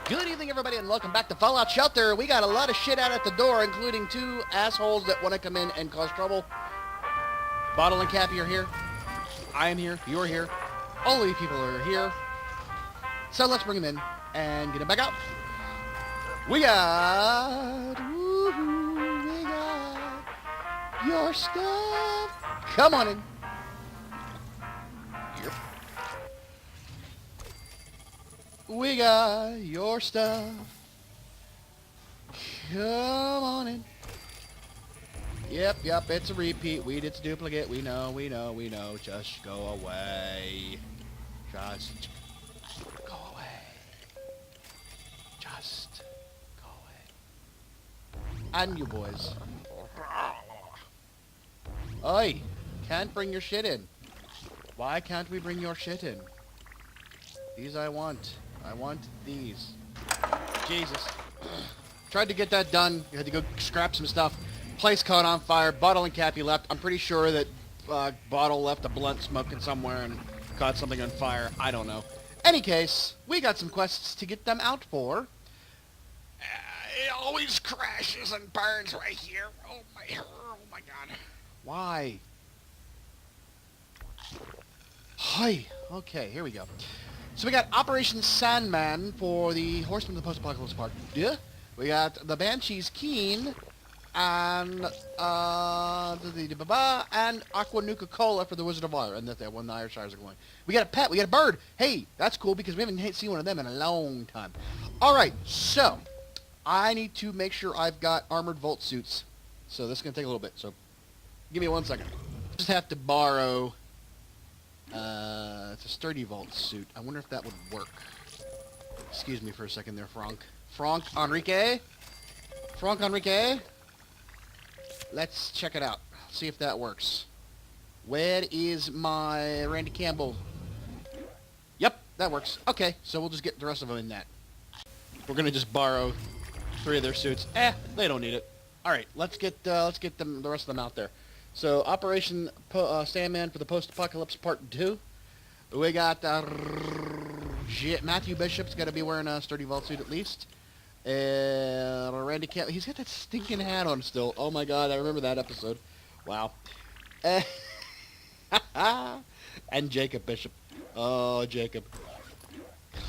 Good evening, everybody, and welcome back to Fallout Shelter. We got a lot of shit out at the door, including two assholes that want to come in and cause trouble. Bottle and Cappy are here. I am here. You're here. All of you people are here. So let's bring them in and get them back out. We got your stuff. Come on in. Yep. We got your stuff. Come on in. Yep, it's a repeat. It's a duplicate. We know. Just go away. Just go away. Just go away. And you boys. Oi, can't bring your shit in. Why can't we bring your shit in? These I want. I want these. Jesus. Tried to get that done. You had to go scrap some stuff. Place caught on fire. Bottle and Cappy left. I'm pretty sure that Bottle left a blunt smoking somewhere and caught something on fire. I don't know. Any case, we got some quests to get them out for. It always crashes and burns right here. Oh my god. Why? Hi. Okay, here we go. So we got Operation Sandman for the Horsemen of the Post-Apocalypse part. Yeah. We got the Banshee's Keen and and Aqua Nuka Cola for the Wizard of Water, and that's when the Irish Shires are going. We got a pet. We got a bird. Hey, that's cool because we haven't seen one of them in a long time. All right, so I need to make sure I've got armored vault suits. So this is gonna take a little bit. So give me 1 second. Just have to borrow. It's a sturdy vault suit. I wonder if that would work. Excuse me for a second there, Frank. Frank Enrique? Let's check it out. See if that works. Where is my Randy Campbell? Yep, that works. Okay, so we'll just get the rest of them in that. We're gonna just borrow 3 of their suits. They don't need it. Alright, let's get the rest of them out there. So, Operation Sandman for the Post-Apocalypse Part 2. We got Matthew Bishop's got to be wearing a sturdy vault suit at least. Randy Camp, he's got that stinking hat on still. Oh my god, I remember that episode. Wow. And Jacob Bishop. Oh, Jacob.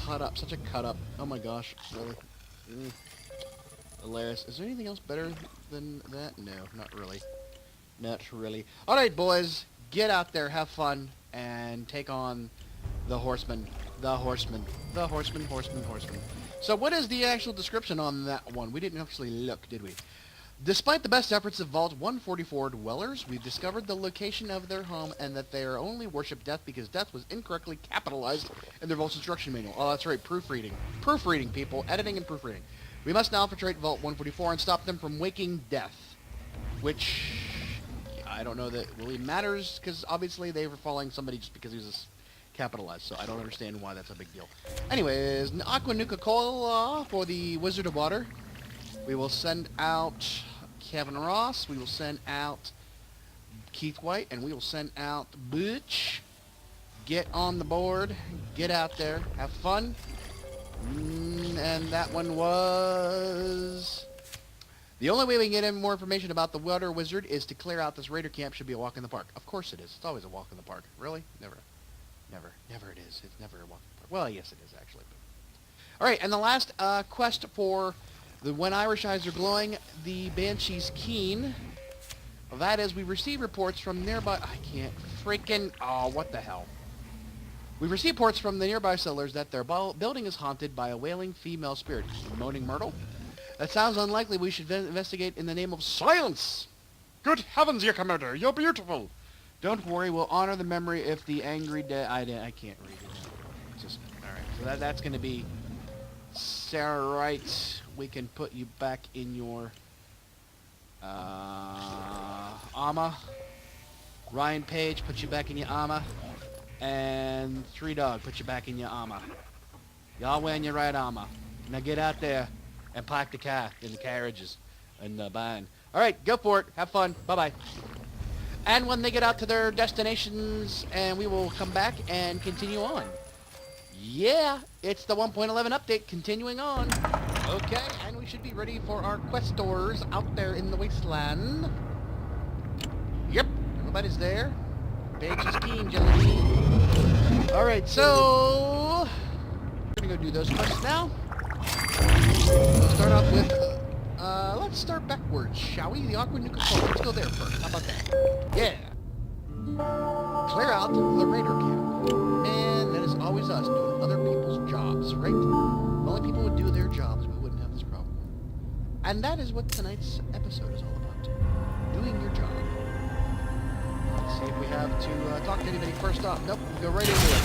Cut up, such a cut up. Oh my gosh, really. Hilarious. Is there anything else better than that? No, not really. Not really. Alright, boys. Get out there, have fun, and take on the Horsemen. The Horsemen. So what is the actual description on that one? We didn't actually look, did we? Despite the best efforts of Vault 144 dwellers, we've discovered the location of their home and that they are only worship death because death was incorrectly capitalized in their Vault's instruction manual. Oh, that's right, proofreading. Proofreading, people. Editing and proofreading. We must now infiltrate Vault 144 and stop them from waking death. Which I don't know that really matters, because obviously they were following somebody just because he was capitalized, so I don't understand why that's a big deal. Anyways, Aqua Nuka Cola for the Wizard of Water. We will send out Kevin Ross, we will send out Keith White, and we will send out Butch. Get on the board, get out there, have fun. And that one was... The only way we can get any more information about the Water Wizard is to clear out this raider camp. Should be a walk in the park. Of course it is. It's always a walk in the park. Really? Never it is. It's never a walk in the park. Well, yes it is, actually. Alright, and the last quest for the When Irish Eyes Are Glowing, the Banshee's Keen. That is, we receive reports from nearby... I can't freaking... Oh, what the hell. We receive reports from the nearby settlers that their building is haunted by a wailing female spirit. Moaning Myrtle? That sounds unlikely. We should investigate in the name of silence. Good heavens, your commander. You're beautiful. Don't worry. We'll honor the memory if the angry dead... I can't read it. Just... Alright. So that's going to be... Alright. We can put you back in your... Ama. Ryan Page, put you back in your Ama. And Three Dog, put you back in your Ama. Y'all wearing your right Ama. Now get out there and park the car in the carriages and bind. Alright, go for it. Have fun. Bye-bye. And when they get out to their destinations, and we will come back and continue on. Yeah, it's the 1.11 update continuing on. Okay, and we should be ready for our questors out there in the wasteland. Yep, everybody's there. Paige is keen, Jelly Bean. Alright, so we're gonna go do those quests now. We'll start off with, let's start backwards, shall we? The Aqua Nuka Vault. Let's go there first. How about that? Yeah. Clear out the raider camp. And that is always us doing other people's jobs, right? If only people would do their jobs, we wouldn't have this problem. And that is what tonight's episode is all about. Doing your job. Let's see if we have to talk to anybody first off. Nope, we'll go right into it.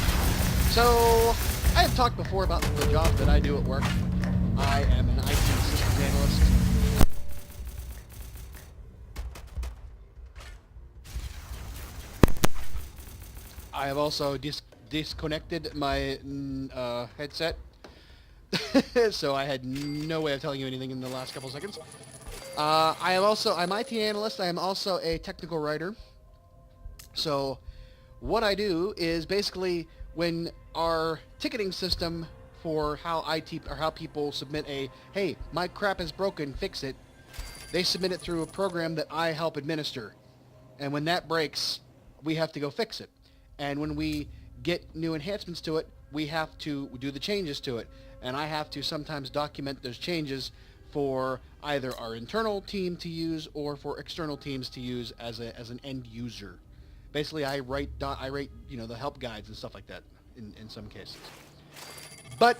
So, I have talked before about the job that I do at work. I am an IT systems analyst. I have also disconnected my headset, so I had no way of telling you anything in the last couple of seconds. I'm IT analyst. I am also a technical writer. So what I do is basically when our ticketing system for how IT or how people submit a, hey, my crap is broken, fix it, they submit it through a program that I help administer. And when that breaks, we have to go fix it. And when we get new enhancements to it, we have to do the changes to it. And I have to sometimes document those changes for either our internal team to use or for external teams to use as an end user. Basically, I write the help guides and stuff like that in some cases. But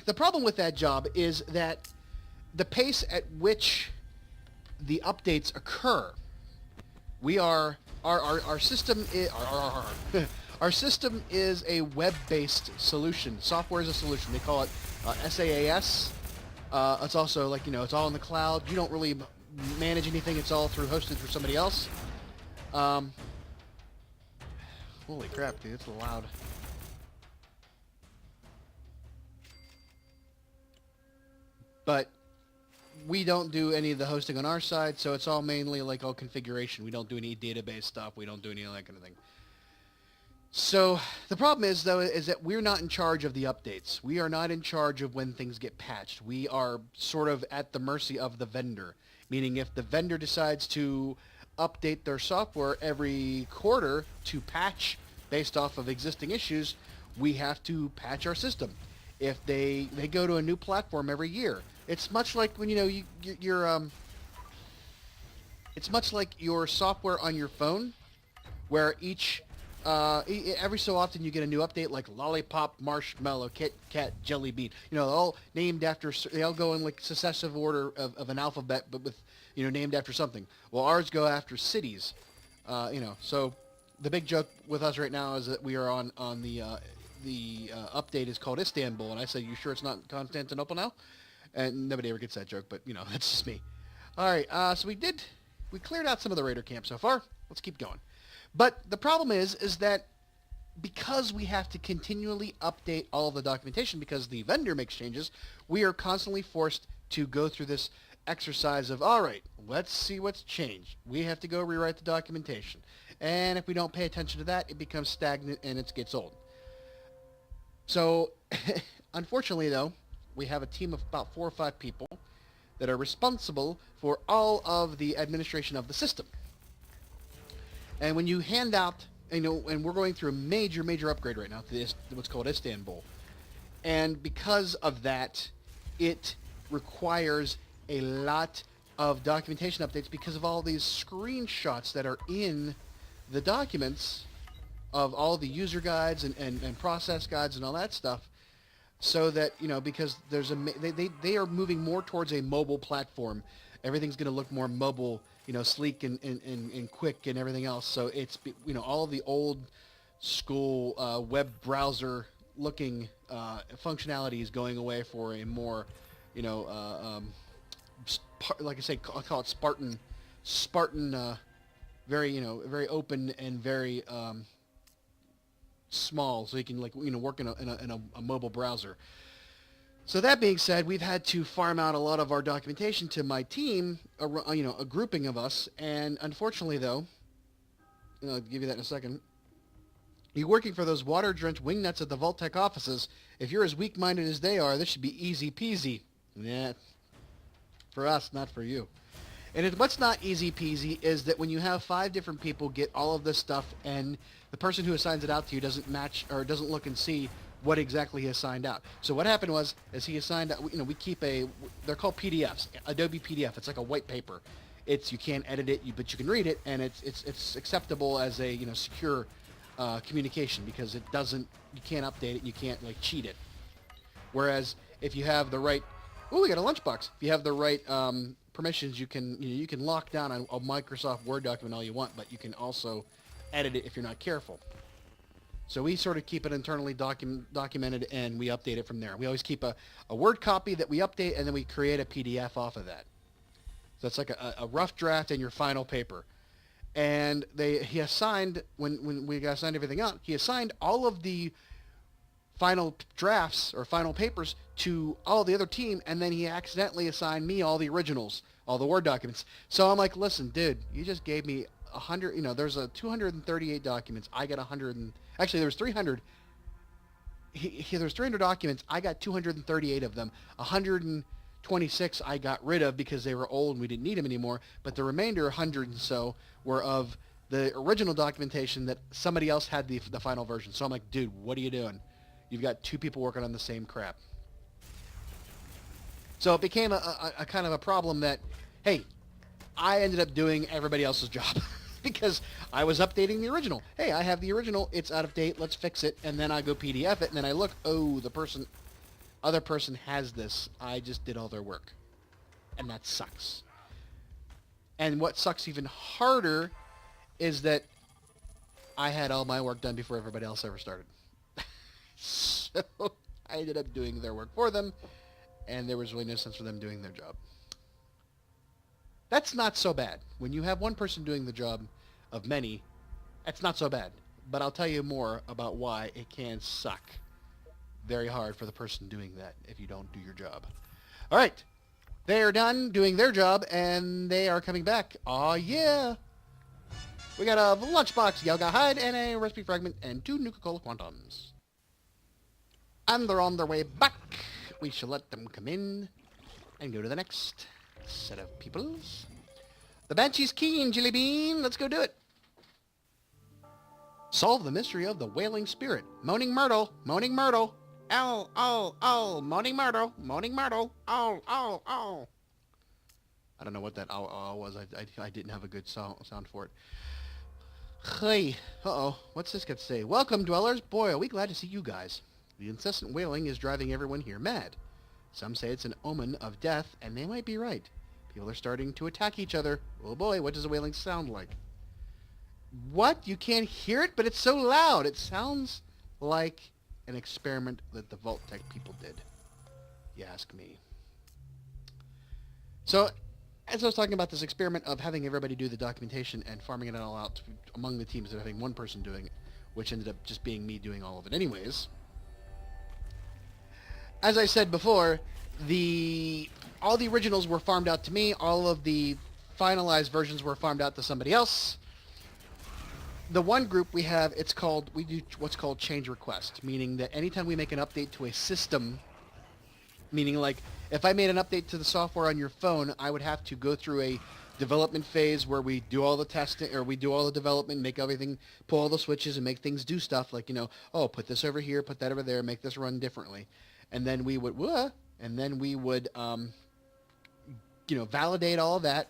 the problem with that job is that the pace at which the updates occur, our system is our system is a web-based solution. Software is a solution. They call it SaaS. It's also it's all in the cloud. You don't really manage anything. It's all hosted for somebody else. Holy crap, dude! It's loud. But we don't do any of the hosting on our side, so it's all mainly like all configuration. We don't do any database stuff. We don't do any of that kind of thing. So the problem is, though, is that we're not in charge of the updates. We are not in charge of when things get patched. We are sort of at the mercy of the vendor, meaning if the vendor decides to update their software every quarter to patch based off of existing issues, we have to patch our system. If they go to a new platform every year, it's much like when it's much like your software on your phone, where every so often you get a new update like Lollipop, Marshmallow, Kit Kat, Jelly Bean. All named after. They all go in like successive order of an alphabet, but with named after something. Well, ours go after cities. So the big joke with us right now is that we are on the update is called Istanbul, and I said, "You sure it's not Constantinople now?" And nobody ever gets that joke, but that's just me. All right, so we cleared out some of the raider camp so far. Let's keep going. But the problem is that because we have to continually update all of the documentation because the vendor makes changes, we are constantly forced to go through this exercise of, all right, let's see what's changed. We have to go rewrite the documentation. And if we don't pay attention to that, it becomes stagnant and it gets old. So, unfortunately, though, we have a team of about 4 or 5 people that are responsible for all of the administration of the system. And when you hand out, and we're going through a major upgrade right now to this, what's called Istanbul. And because of that, it requires a lot of documentation updates because of all these screenshots that are in the documents of all the user guides and process guides and all that stuff, so that because they are moving more towards a mobile platform. Everything's going to look more mobile, sleek and quick and everything else. So it's all of the old school web browser looking functionality is going away for a more like I say, I call it Spartan, very very open and very small, so you can work in a mobile browser. So that being said, we've had to farm out a lot of our documentation to my team, a grouping of us, and unfortunately, though, I'll give you that in a second. be working for those water-drenched wingnuts at the Vault-Tec offices. If you're as weak-minded as they are, this should be easy peasy. Yeah, for us, not for you. And what's not easy peasy is that when you have 5 different people get all of this stuff and the person who assigns it out to you doesn't match or doesn't look and see what exactly he assigned out. So what happened was, is he assigned, we keep they're called PDFs, Adobe PDF. It's like a white paper. You can't edit it, but you can read it, and it's acceptable as a, secure communication because you can't update it, you can't cheat it. Whereas if you have the right, we got a lunchbox. If you have the right permissions, you can lock down a Microsoft Word document all you want, but you can also edit it if you're not careful. So we sort of keep it internally documented, and we update it from there. We always keep a Word copy that we update, and then we create a PDF off of that. So it's like a rough draft and your final paper. And he assigned, when we got assigned everything out, he assigned all of the final drafts or final papers to all the other team, and then he accidentally assigned me all the originals, all the Word documents. So I'm like, listen, dude, you just gave me 100, there's 238 documents. I got 100, actually there was 300. There's 300 documents. I got 238 of them. 126 I got rid of because they were old and we didn't need them anymore. But the remainder, 100 and so, were of the original documentation that somebody else had the final version. So I'm like, dude, what are you doing? You've got 2 people working on the same crap. So it became a kind of a problem that, hey, I ended up doing everybody else's job because I was updating the original. Hey, I have the original. It's out of date. Let's fix it. And then I go PDF it, and then I look, oh, other person has this. I just did all their work. And that sucks. And what sucks even harder is that I had all my work done before everybody else ever started. So I ended up doing their work for them, and there was really no sense for them doing their job. That's not so bad. When you have one person doing the job of many, that's not so bad. But I'll tell you more about why it can suck very hard for the person doing that if you don't do your job. All right. They are done doing their job, and they are coming back. Aw, yeah. We got a lunchbox, Yoga Hide, and a recipe fragment, and 2 Nuka-Cola Quantums. And they're on their way back. We shall let them come in and go to the next set of peoples. The Banshee's keen, Jelly Bean. Let's go do it. Solve the mystery of the wailing spirit. Moaning Myrtle. Moaning Myrtle. Oh, oh, oh. Moaning Myrtle. Moaning Myrtle. Oh, oh, oh. I don't know what that oh was. I didn't have a good sound for it. Hey. Uh-oh. What's this got to say? Welcome, dwellers. Boy, are we glad to see you guys. The incessant wailing is driving everyone here mad. Some say it's an omen of death, and they might be right. People are starting to attack each other. Oh boy, what does the wailing sound like? What? You can't hear it, but it's so loud. It sounds like an experiment that the Vault-Tec people did. You ask me. So, as I was talking about this experiment of having everybody do the documentation and farming it all out among the teams and having one person doing it, which ended up just being me doing all of it anyways. As I said before, all the originals were farmed out to me. All of the finalized versions were farmed out to somebody else. The one group we have, we do what's called change request, meaning that anytime we make an update to a system, meaning like if I made an update to the software on your phone, I would have to go through a development phase where we do all the testing, or we do all the development, make everything, pull all the switches and make things do stuff like, put this over here, put that over there, make this run differently. And then we would, validate all of that.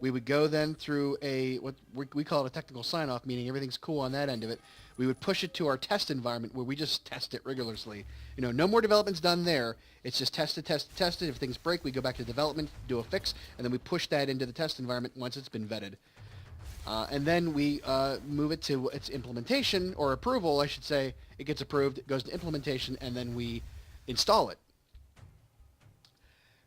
We would go then through what we call it a technical sign-off, meaning everything's cool on that end of it. We would push it to our test environment where we just test it rigorously. No more development's done there. It's just test it. If things break, we go back to development, do a fix, and then we push that into the test environment once it's been vetted. And then we move it to its implementation, or approval, I should say. It gets approved, it goes to implementation, and then we install it.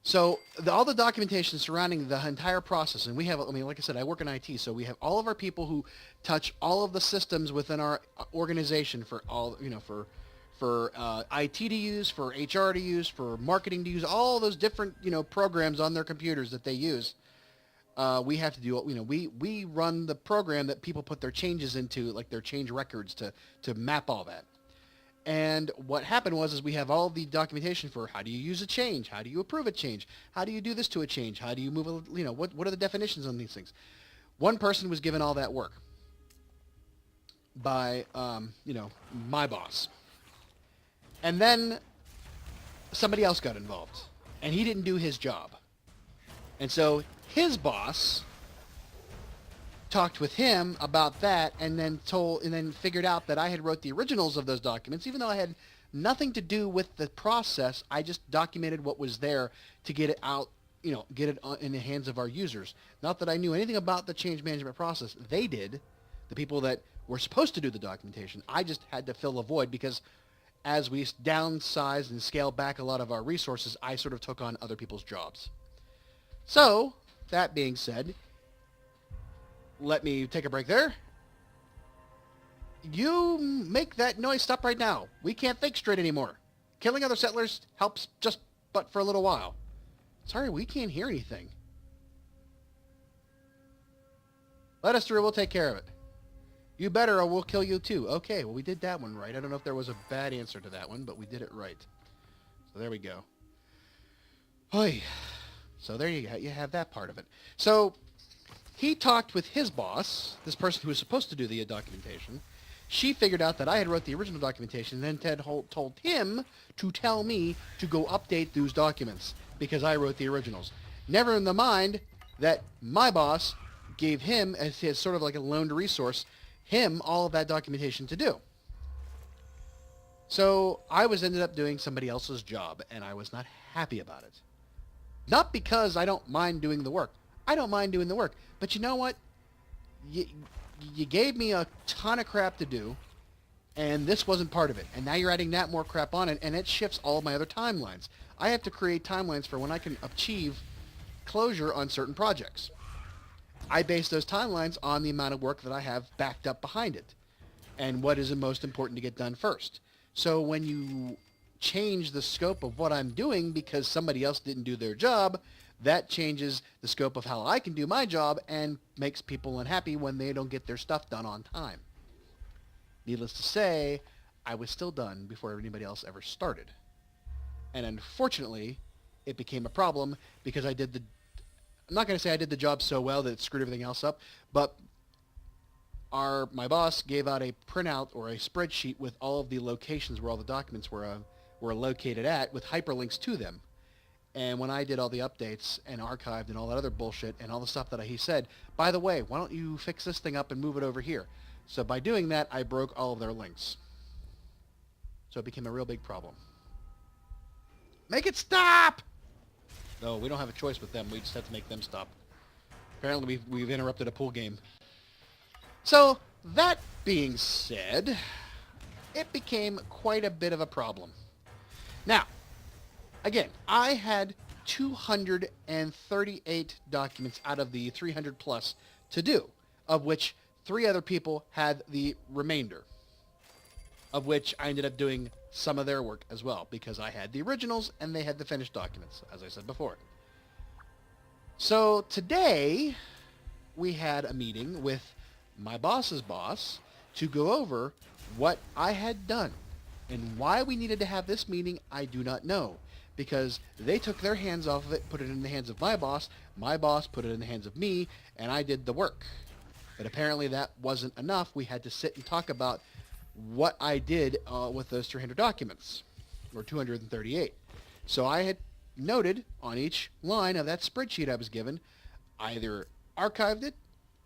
So all the documentation surrounding the entire process, and we have, like I said, I work in IT, so we have all of our people who touch all of the systems within our organization for all, for IT to use, for HR to use, for marketing to use, all those different, programs on their computers that they use. we have to do, we run the program that people put their changes into, like their change records to map all that. And what happened was we have all the documentation for how do you use a change, how do you approve a change, how do you do this to a change, how do you move what are the definitions on these things. One person was given all that work by, my boss. And then somebody else got involved, and he didn't do his job. And so his boss talked with him about that, and then figured out that I had wrote the originals of those documents, even though I had nothing to do with the process. I just documented what was there to get it out, get it in the hands of our users. Not that I knew anything about the change management process. They did, the people that were supposed to do the documentation. I just had to fill a void because as we downsized and scaled back a lot of our resources, I sort of took on other people's jobs. So, that being said, let me take a break there. You make that noise stop right now. We can't think straight anymore. Killing other settlers helps just but for a little while. Sorry, we can't hear anything. Let us through, we'll take care of it. You better or we'll kill you too. Okay, well we did that one right. I don't know if there was a bad answer to that one, but we did it right. So there we go. Oy. So there you go. You have that part of it. So he talked with his boss, this person who was supposed to do the documentation. She figured out that I had wrote the original documentation, and then Ted told him to tell me to go update those documents because I wrote the originals. Never in the mind that my boss gave him, as his sort of like a loaned resource, him all of that documentation to do. So I ended up doing somebody else's job, and I was not happy about it. Not because I don't mind doing the work. I don't mind doing the work. But you know what? You gave me a ton of crap to do, and this wasn't part of it. And now you're adding that more crap on it, and it shifts all of my other timelines. I have to create timelines for when I can achieve closure on certain projects. I base those timelines on the amount of work that I have backed up behind it and what is the most important to get done first. So when you change the scope of what I'm doing because somebody else didn't do their job, that changes the scope of how I can do my job and makes people unhappy when they don't get their stuff done on time. Needless to say, I was still done before anybody else ever started. And unfortunately, it became a problem because I'm not going to say I did the job so well that it screwed everything else up, but my boss gave out a printout or a spreadsheet with all of the locations where all the documents were located at with hyperlinks to them. And when I did all the updates and archived and all that other bullshit and all the stuff that he said, by the way, why don't you fix this thing up and move it over here? So by doing that, I broke all of their links. So it became a real big problem. Make it stop! No, we don't have a choice with them. We just have to make them stop. Apparently we've interrupted a pool game. So that being said, it became quite a bit of a problem. Now, again, I had 238 documents out of the 300 plus to do, of which 3 other people had the remainder, of which I ended up doing some of their work as well, because I had the originals and they had the finished documents, as I said before. So today, we had a meeting with my boss's boss to go over what I had done. And why we needed to have this meeting, I do not know. Because they took their hands off of it, put it in the hands of my boss put it in the hands of me, and I did the work. But apparently that wasn't enough. We had to sit and talk about what I did with those 300 documents, or 238. So I had noted on each line of that spreadsheet I was given, I either archived it,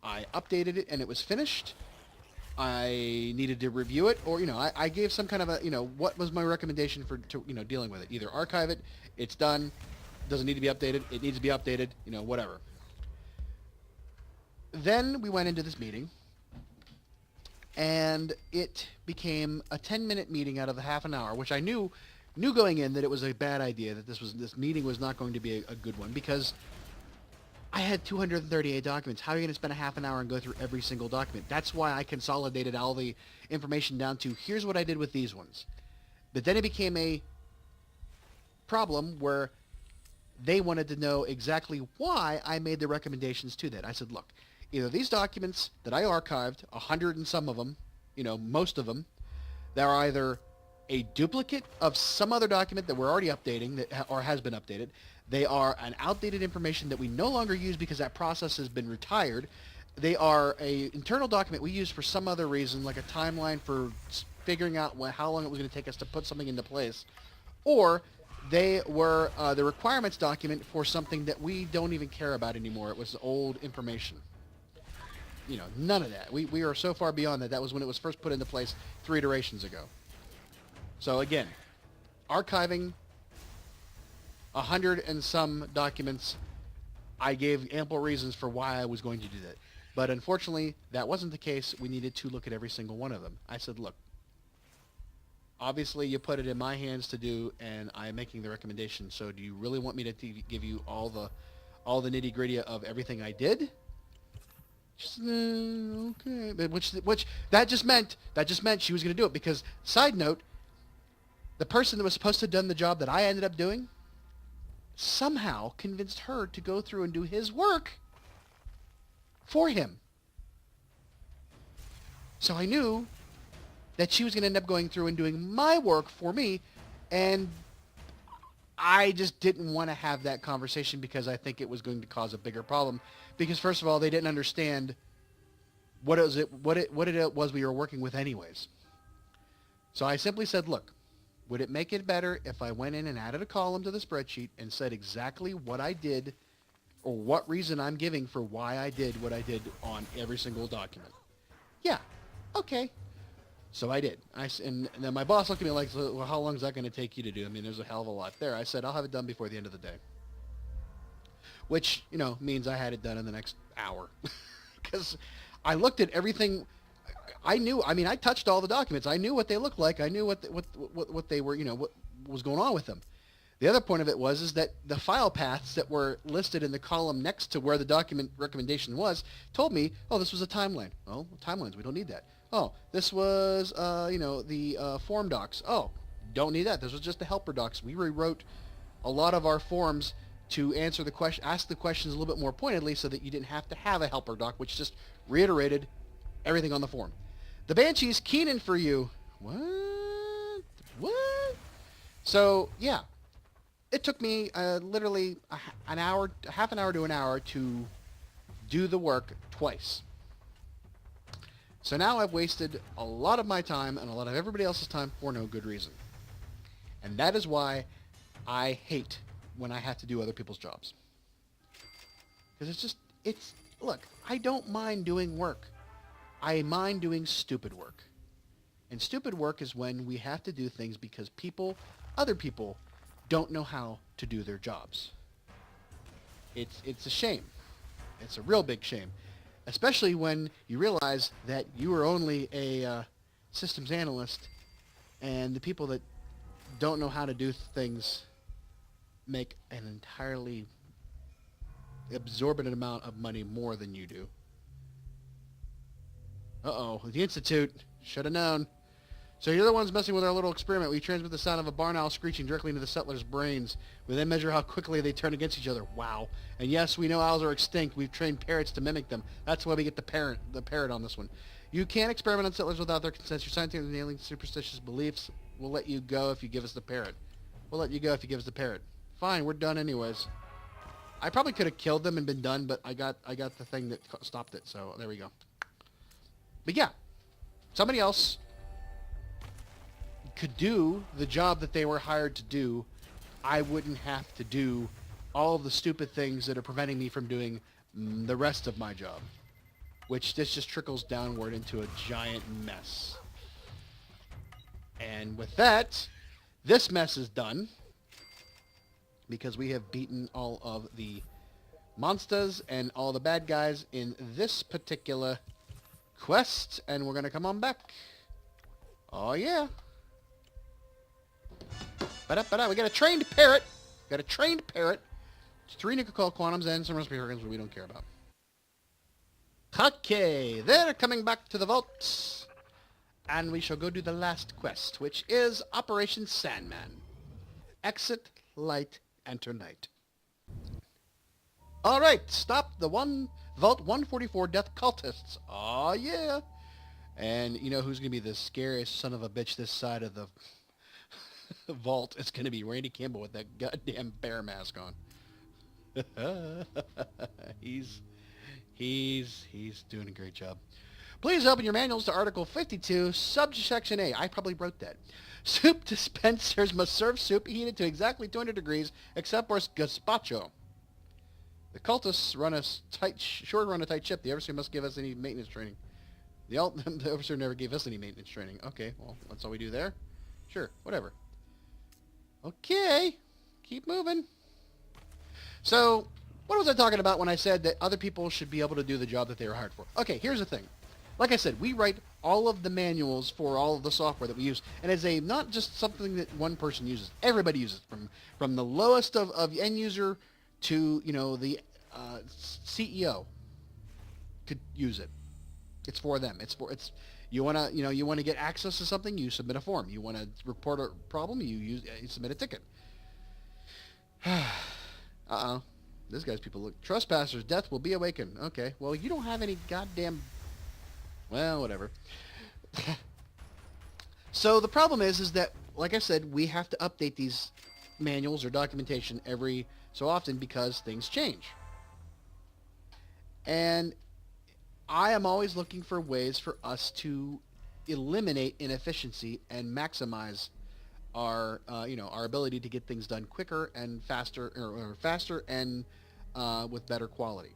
I updated it, and it was finished, I needed to review it, or, I gave some kind of a, what was my recommendation for, dealing with it. Either archive it, it's done, doesn't need to be updated, it needs to be updated, whatever. Then we went into this meeting, and it became a 10-minute meeting out of the half an hour, which I knew going in that it was a bad idea, that this meeting was not going to be a good one, because I had 238 documents. How are you going to spend a half an hour and go through every single document? That's why I consolidated all the information down to, here's what I did with these ones. But then it became a problem where they wanted to know exactly why I made the recommendations to that. I said, look, either these documents that I archived, 100 and some of them, most of them, they're either a duplicate of some other document that we're already updating or has been updated. They are an outdated information that we no longer use because that process has been retired. They are a internal document we use for some other reason, like a timeline for figuring out how long it was going to take us to put something into place. Or they were the requirements document for something that we don't even care about anymore. It was old information. None of that. We are so far beyond that. That was when it was first put into place 3 iterations ago. So again, archiving 100 and some documents, I gave ample reasons for why I was going to do that. But unfortunately, that wasn't the case. We needed to look at every single one of them. I said, look, obviously you put it in my hands to do, and I'm making the recommendation. So do you really want me to give you all the nitty-gritty of everything I did? Just, okay. Which that just meant she was going to do it, because, side note, the person that was supposed to have done the job that I ended up doing somehow convinced her to go through and do his work for him. So I knew that she was going to end up going through and doing my work for me, and I just didn't want to have that conversation because I think it was going to cause a bigger problem. Because first of all, they didn't understand what it was we were working with anyways. So I simply said, look, would it make it better if I went in and added a column to the spreadsheet and said exactly what I did or what reason I'm giving for why I did what I did on every single document? Yeah, okay. So I did. And then my boss looked at me like, well, how long is that going to take you to do? I mean, there's a hell of a lot there. I said, I'll have it done before the end of the day. Which, means I had it done in the next hour. Because I looked at everything. I touched all the documents. I knew what they looked like. I knew what they were, what was going on with them. The other point of it was that the file paths that were listed in the column next to where the document recommendation was told me, oh, this was a timeline. Oh, timelines, we don't need that. Oh, this was, the form docs. Oh, don't need that. This was just the helper docs. We rewrote a lot of our forms to ask the questions a little bit more pointedly so that you didn't have to have a helper doc, which just reiterated everything on the form. The Banshee's keening for you. What? So, yeah. It took me literally half an hour to an hour to do the work twice. So now I've wasted a lot of my time and a lot of everybody else's time for no good reason. And that is why I hate when I have to do other people's jobs. Because look, I don't mind doing work. I mind doing stupid work. And stupid work is when we have to do things because other people, don't know how to do their jobs. It's a shame. It's a real big shame. Especially when you realize that you are only a systems analyst and the people that don't know how to do things make an entirely exorbitant amount of money more than you do. Uh-oh, the Institute. Should have known. So you're the ones messing with our little experiment. We transmit the sound of a barn owl screeching directly into the settlers' brains. We then measure how quickly they turn against each other. Wow. And yes, we know owls are extinct. We've trained parrots to mimic them. That's why we get the parrot on this one. You can't experiment on settlers without their consent. Your scientific and alien superstitious beliefs will let you go if you give us the parrot. We'll let you go if you give us the parrot. Fine, we're done anyways. I probably could have killed them and been done, but I got the thing that stopped it, so there we go. But yeah, somebody else could do the job that they were hired to do. I wouldn't have to do all of the stupid things that are preventing me from doing the rest of my job, which this just trickles downward into a giant mess. And with that, this mess is done because we have beaten all of the monsters and all the bad guys in this particular quest, and we're going to come on back. Oh yeah. We got a trained parrot. 3 nickel quantums and some recipe organs we don't care about. Okay, they're coming back to the vault. And we shall go do the last quest, which is Operation Sandman. Exit, light, enter night. All right, stop the Vault 144 death cultists. Oh yeah. And you know who's gonna be the scariest son of a bitch this side of the vault? It's gonna be Randy Campbell with that goddamn bear mask on. he's he's doing a great job. Please open your manuals to Article 52, Subsection A. I probably wrote that. Soup dispensers must serve soup heated to exactly 200 degrees, except for gazpacho. The cultists run a tight ship. The overseer must give us any maintenance training. The overseer never gave us any maintenance training. Okay, well, that's all we do there. Sure, whatever. Okay, keep moving. So, what was I talking about when I said that other people should be able to do the job that they were hired for? Okay, here's the thing. Like I said, we write all of the manuals for all of the software that we use, and it's not just something that one person uses. Everybody uses it, from the lowest of end user to the CEO could use it. It's for them. You want to get access to something, you submit a form. You want to report a problem, you submit a ticket. Uh-oh. This guy's people look. Trespassers, death will be awakened. Okay. Well, you don't have any goddamn. Well, whatever. So the problem is that, like I said, we have to update these manuals or documentation every so often because things change. And I am always looking for ways for us to eliminate inefficiency and maximize our our ability to get things done quicker and faster, or faster and with better quality.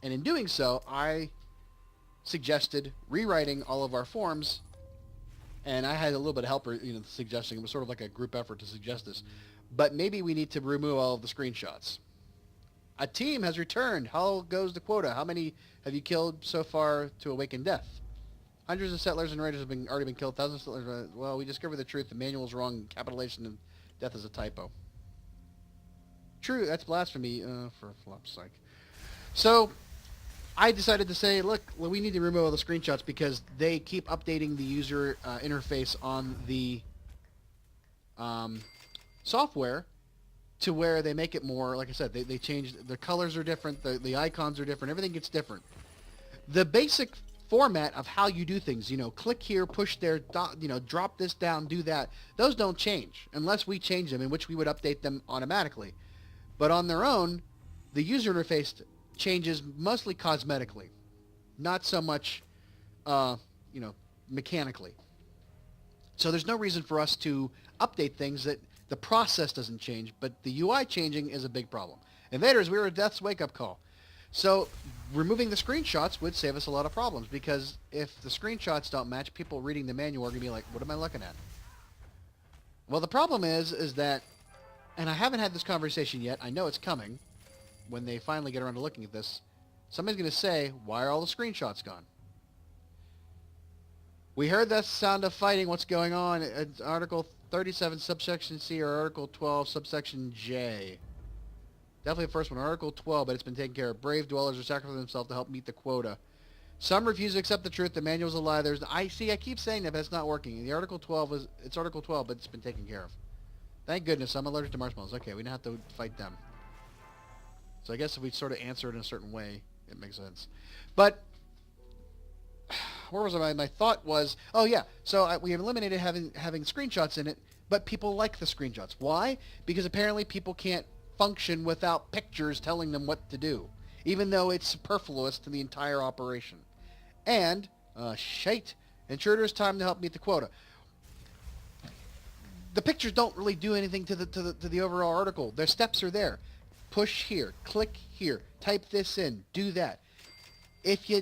And in doing so, I suggested rewriting all of our forms, and I had a little bit of help, suggesting. It was sort of like a group effort to suggest this. But maybe we need to remove all of the screenshots. A team has returned. How goes the quota? How many have you killed so far to awaken death? Hundreds of settlers and raiders have already been killed. Thousands of settlers. Well, we discovered the truth. The manual's wrong. Capitulation and death is a typo. True, that's blasphemy for flop's sake. So I decided to say, look, we need to remove all the screenshots because they keep updating the user interface on the software to where they make it more, like I said, they change, the colors are different, the icons are different, everything gets different. The basic format of how you do things, click here, push there, drop this down, do that, those don't change unless we change them, in which we would update them automatically. But on their own, the user interface changes mostly cosmetically, not so much, mechanically. So there's no reason for us to update things that the process doesn't change, but the UI changing is a big problem. Invaders, we were a death's wake-up call. So removing the screenshots would save us a lot of problems, because if the screenshots don't match, people reading the manual are going to be like, what am I looking at? Well, the problem is that, and I haven't had this conversation yet, I know it's coming, when they finally get around to looking at this, somebody's going to say, why are all the screenshots gone? We heard that sound of fighting. What's going on? It's Article 37, subsection C, or Article 12, subsection J. Definitely the first one, Article 12, but it's been taken care of. Brave dwellers are sacrificing themselves to help meet the quota. Some refuse to accept the truth. The manual's a lie. I keep saying that, but it's not working. The Article 12 it's Article 12, but it's been taken care of. Thank goodness. I'm allergic to marshmallows. Okay, we don't have to fight them. So I guess if we sort of answer it in a certain way, it makes sense. But where was I? My thought was, oh yeah, so we have eliminated having screenshots in it, but people like the screenshots. Why? Because apparently people can't function without pictures telling them what to do, even though it's superfluous to the entire operation. And, shite, intruder's time to help meet the quota. The pictures don't really do anything to the overall article. Their steps are there. Push here, click here, type this in, do that. If you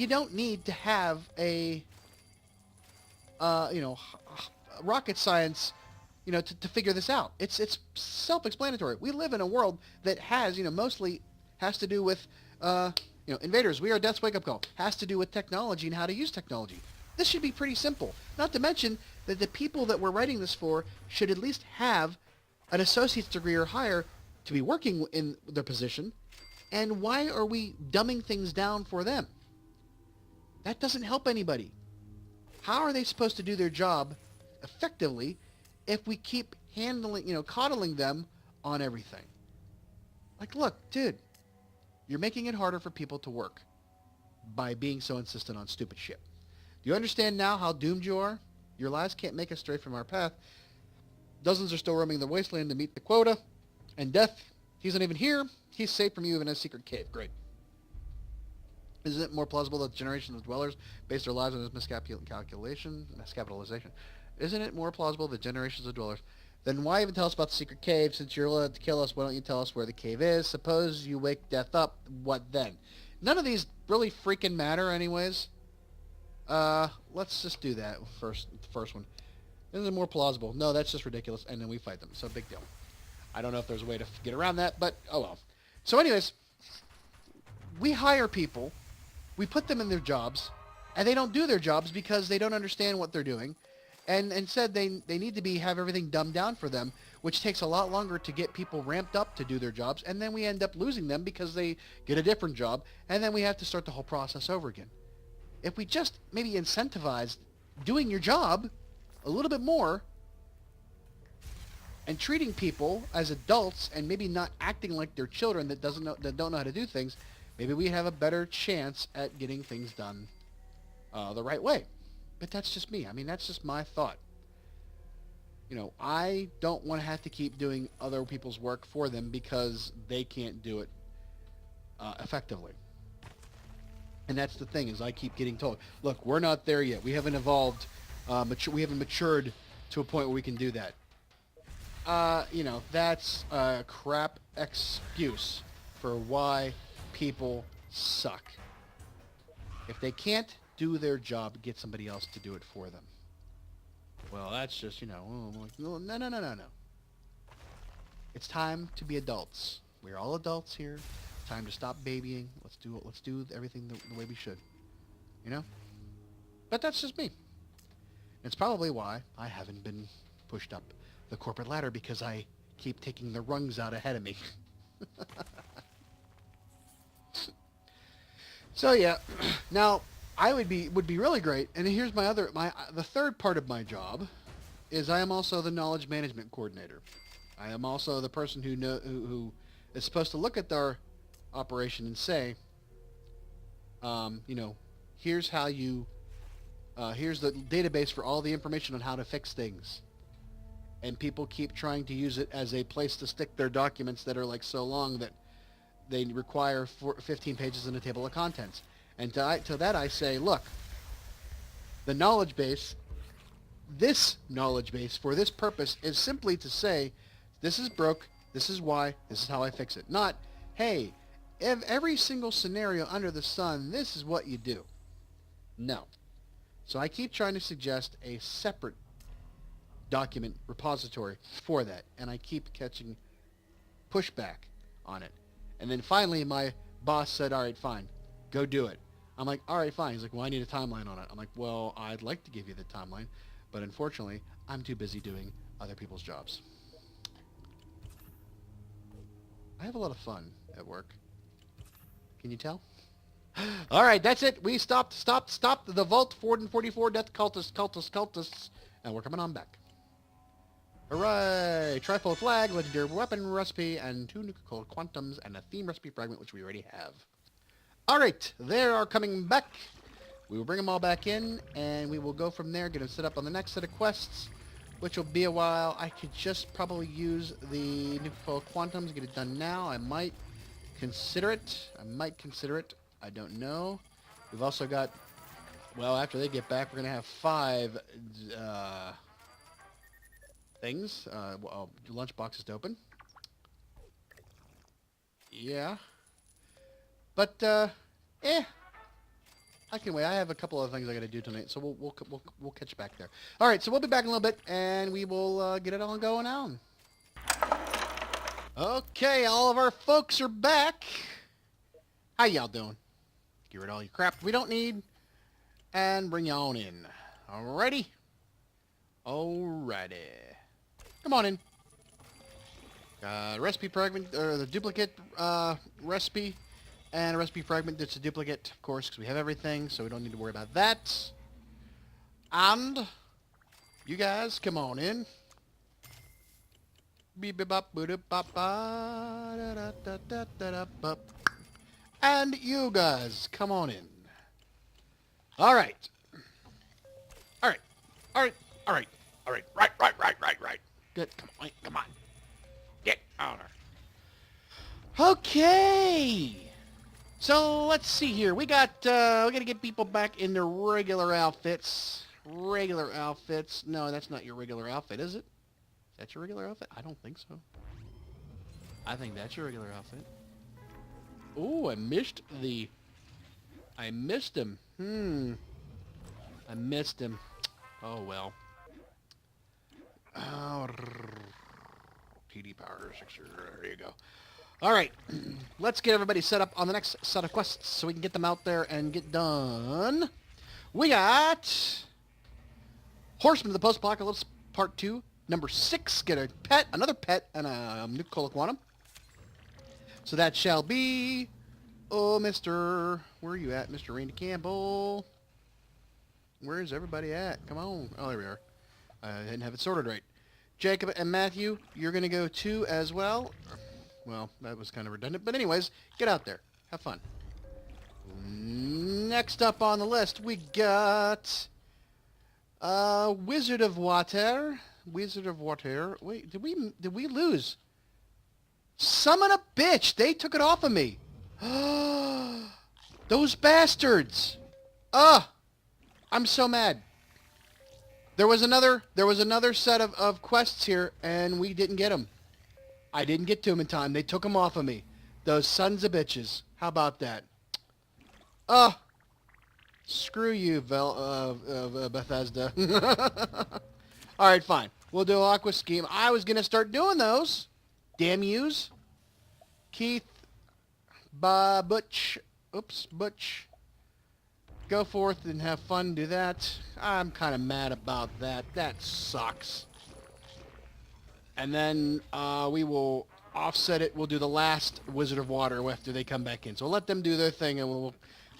don't need to have a rocket science, to figure this out. It's self-explanatory. We live in a world that has, mostly has to do with, invaders. We are death's wake-up call. Has to do with technology and how to use technology. This should be pretty simple. Not to mention that the people that we're writing this for should at least have an associate's degree or higher to be working in their position. And why are we dumbing things down for them? That doesn't help anybody. How are they supposed to do their job effectively if we keep coddling them on everything? Like, look, dude, you're making it harder for people to work by being so insistent on stupid shit. Do you understand now how doomed you are? Your lies can't make us stray from our path. Dozens are still roaming the wasteland to meet the quota. And death, he's not even here. He's safe from you in a secret cave. Great. Isn't it more plausible that generations of dwellers based their lives on this miscapitalization? Isn't it more plausible that generations of dwellers... Then why even tell us about the secret cave? Since you're allowed to kill us, why don't you tell us where the cave is? Suppose you wake death up, what then? None of these really freaking matter anyways. Let's just do that first. The first one. Isn't it more plausible? No, that's just ridiculous. And then we fight them. So big deal. I don't know if there's a way to get around that, but oh well. So anyways, we hire people. We put them in their jobs, and they don't do their jobs because they don't understand what they're doing. And instead, they need to have everything dumbed down for them, which takes a lot longer to get people ramped up to do their jobs, and then we end up losing them because they get a different job, and then we have to start the whole process over again. If we just maybe incentivized doing your job a little bit more and treating people as adults and maybe not acting like they're children that don't know how to do things, maybe we have a better chance at getting things done the right way. But that's just me. I mean, that's just my thought. You know, I don't want to have to keep doing other people's work for them because they can't do it effectively. And that's the thing, is I keep getting told, look, we're not there yet. We haven't evolved. We haven't matured to a point where we can do that. You know, that's a crap excuse for why people suck. If they can't do their job, get somebody else to do it for them. Well, that's just, you know, no. It's time to be adults. We're all adults here. It's time to stop babying. Let's do everything the way we should. You know? But that's just me. It's probably why I haven't been pushed up the corporate ladder, because I keep taking the rungs out ahead of me. So yeah, now I would be really great. And here's the third part of my job is I am also the knowledge management coordinator. I am also the person who is supposed to look at our operation and say, you know, here's how you, here's the database for all the information on how to fix things. And people keep trying to use it as a place to stick their documents that are like so long that they require 15 pages in a table of contents. And to that I say, look, the knowledge base, this knowledge base for this purpose is simply to say, this is broke, this is why, this is how I fix it. Not, hey, every single scenario under the sun, this is what you do. No. So I keep trying to suggest a separate document repository for that, and I keep catching pushback on it. And then finally my boss said, all right, fine, go do it. I'm like, all right, fine. He's like, well, I need a timeline on it. I'm like, well, I'd like to give you the timeline, but unfortunately, I'm too busy doing other people's jobs. I have a lot of fun at work. Can you tell? All right, that's it. We stopped the Vault 44 Death Cultists, and we're coming on back. Hooray! Trifold flag, legendary weapon recipe, and 2 nuclear quantums, and a theme recipe fragment, which we already have. Alright, they are coming back. We will bring them all back in, and we will go from there, get them set up on the next set of quests, which will be a while. I could just probably use the nuclear quantums, get it done now. I might consider it. I don't know. We've also got, well, after they get back, we're going to have 5... things. Well, lunchbox is to open. Yeah. But, I can wait. I have a couple of things I got to do tonight, so we'll catch back there. All right, so we'll be back in a little bit, and we will get it all going on. Okay, all of our folks are back. How y'all doing? Get rid of all your crap we don't need, and bring y'all on in. Alrighty? Alrighty. Come on in. Recipe fragment, or the duplicate recipe, and a recipe fragment that's a duplicate, of course, because we have everything, so we don't need to worry about that. And you guys, come on in. And you guys, come on in. All right. All right. All right. All right. All right. Right. Good. Come on. Get on her. Okay. So let's see here. We gotta get people back in their regular outfits. Regular outfits. No, that's not your regular outfit, is it? Is that your regular outfit? I don't think so. I think that's your regular outfit. Oh, I missed him. I missed him. Oh, well. Oh, TD Power 6. There you go. All right. Let's get everybody set up on the next set of quests so we can get them out there and get done. We got Horsemen of the Post-Apocalypse Part 2, number 6. Get a pet, another pet, and a Nuke Quantum. So that shall be... Oh, Mr... Where are you at, Mr. Randy Campbell? Where's everybody at? Come on. Oh, there we are. I didn't have it sorted right. Jacob and Matthew, you're going to go too as well. Well, that was kind of redundant. But anyways, get out there. Have fun. Next up on the list, we got... Wizard of Water. Wizard of Water. Wait, did we lose? Summon a bitch! They took it off of me! Those bastards! I'm so mad. There was another set of quests here, and we didn't get them. I didn't get to them in time. They took them off of me. Those sons of bitches. How about that? Screw you, Bethesda. Alright, fine. We'll do Aqua Scheme. I was going to start doing those. Damn yous. Keith, Butch. Oops, Butch. Go forth and have fun. Do that. I'm kind of mad about that. That sucks. And then we will offset it. We'll do the last Wizard of Water after they come back in. So let them do their thing, and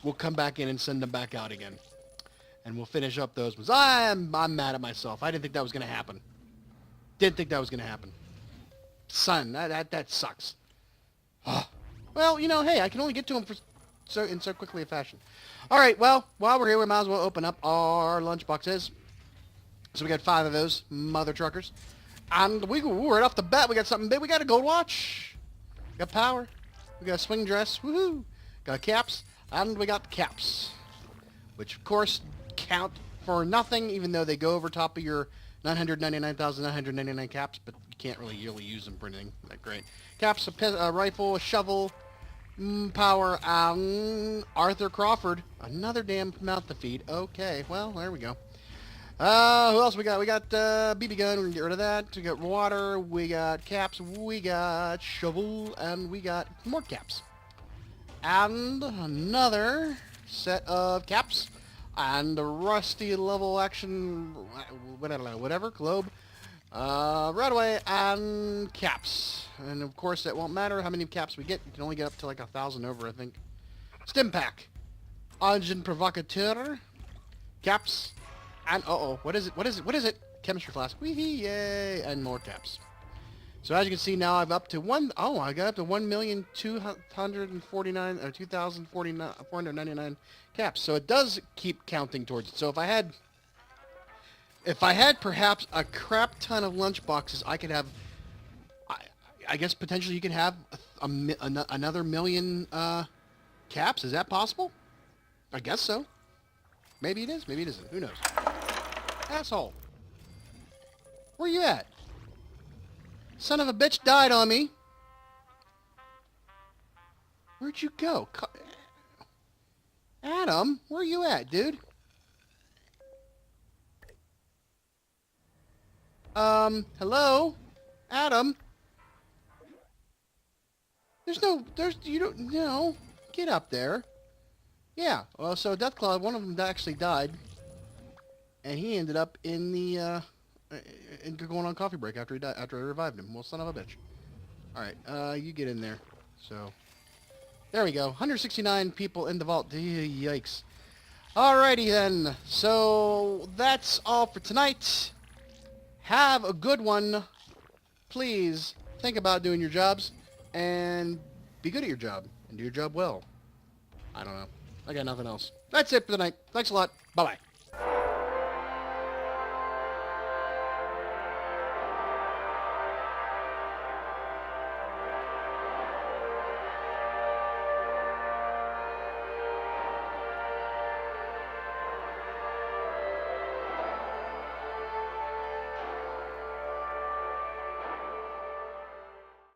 we'll come back in and send them back out again. And we'll finish up those ones. I'm mad at myself. I didn't think that was going to happen. Didn't think that was going to happen. Son, that sucks. Well, you know, hey, I can only get to them in so quickly a fashion. All right, well, while we're here, we might as well open up our lunchboxes. So we got 5 of those mother truckers. And right off the bat, we got something big. We got a gold watch. We got power. We got a swing dress. Woohoo. Got caps. And we got caps. Which, of course, count for nothing, even though they go over top of your 999,999 caps. But you can't really use them for anything that great. Caps, a rifle, a shovel, power, Arthur Crawford. Another damn mouth to feed. Okay, well, there we go. Who else we got? We got BB gun. We can get rid of that. We got water. We got caps. We got shovel. And we got more caps. And another set of caps. And a rusty level action, whatever, globe. Right away, and caps. And of course, it won't matter how many caps we get. You can only get up to like 1,000 over, I think. Stim pack. Engine provocateur. Caps. And, what is it? Chemistry flask. Wee-hee, yay. And more caps. So as you can see now, I got up to 2,499 caps. So it does keep counting towards it. So if I had perhaps a crap ton of lunch boxes, I could have, I guess potentially you could have another million caps. Is that possible? I guess so. Maybe it is, maybe it isn't. Who knows? Asshole. Where you at? Son of a bitch died on me. Where'd you go? Adam, where you at, dude? Hello? Adam? You don't know. Get up there. Yeah, well, so Deathclaw, one of them actually died. And he ended up in the, going on coffee break after he died, after I revived him. Well, son of a bitch. Alright, you get in there. So, there we go. 169 people in the vault. Yikes. Alrighty then. So, that's all for tonight. Have a good one. please think about doing your jobs and be good at your job and do your job well. I don't know. I got nothing else. That's it for the night. Thanks a lot. Bye-bye.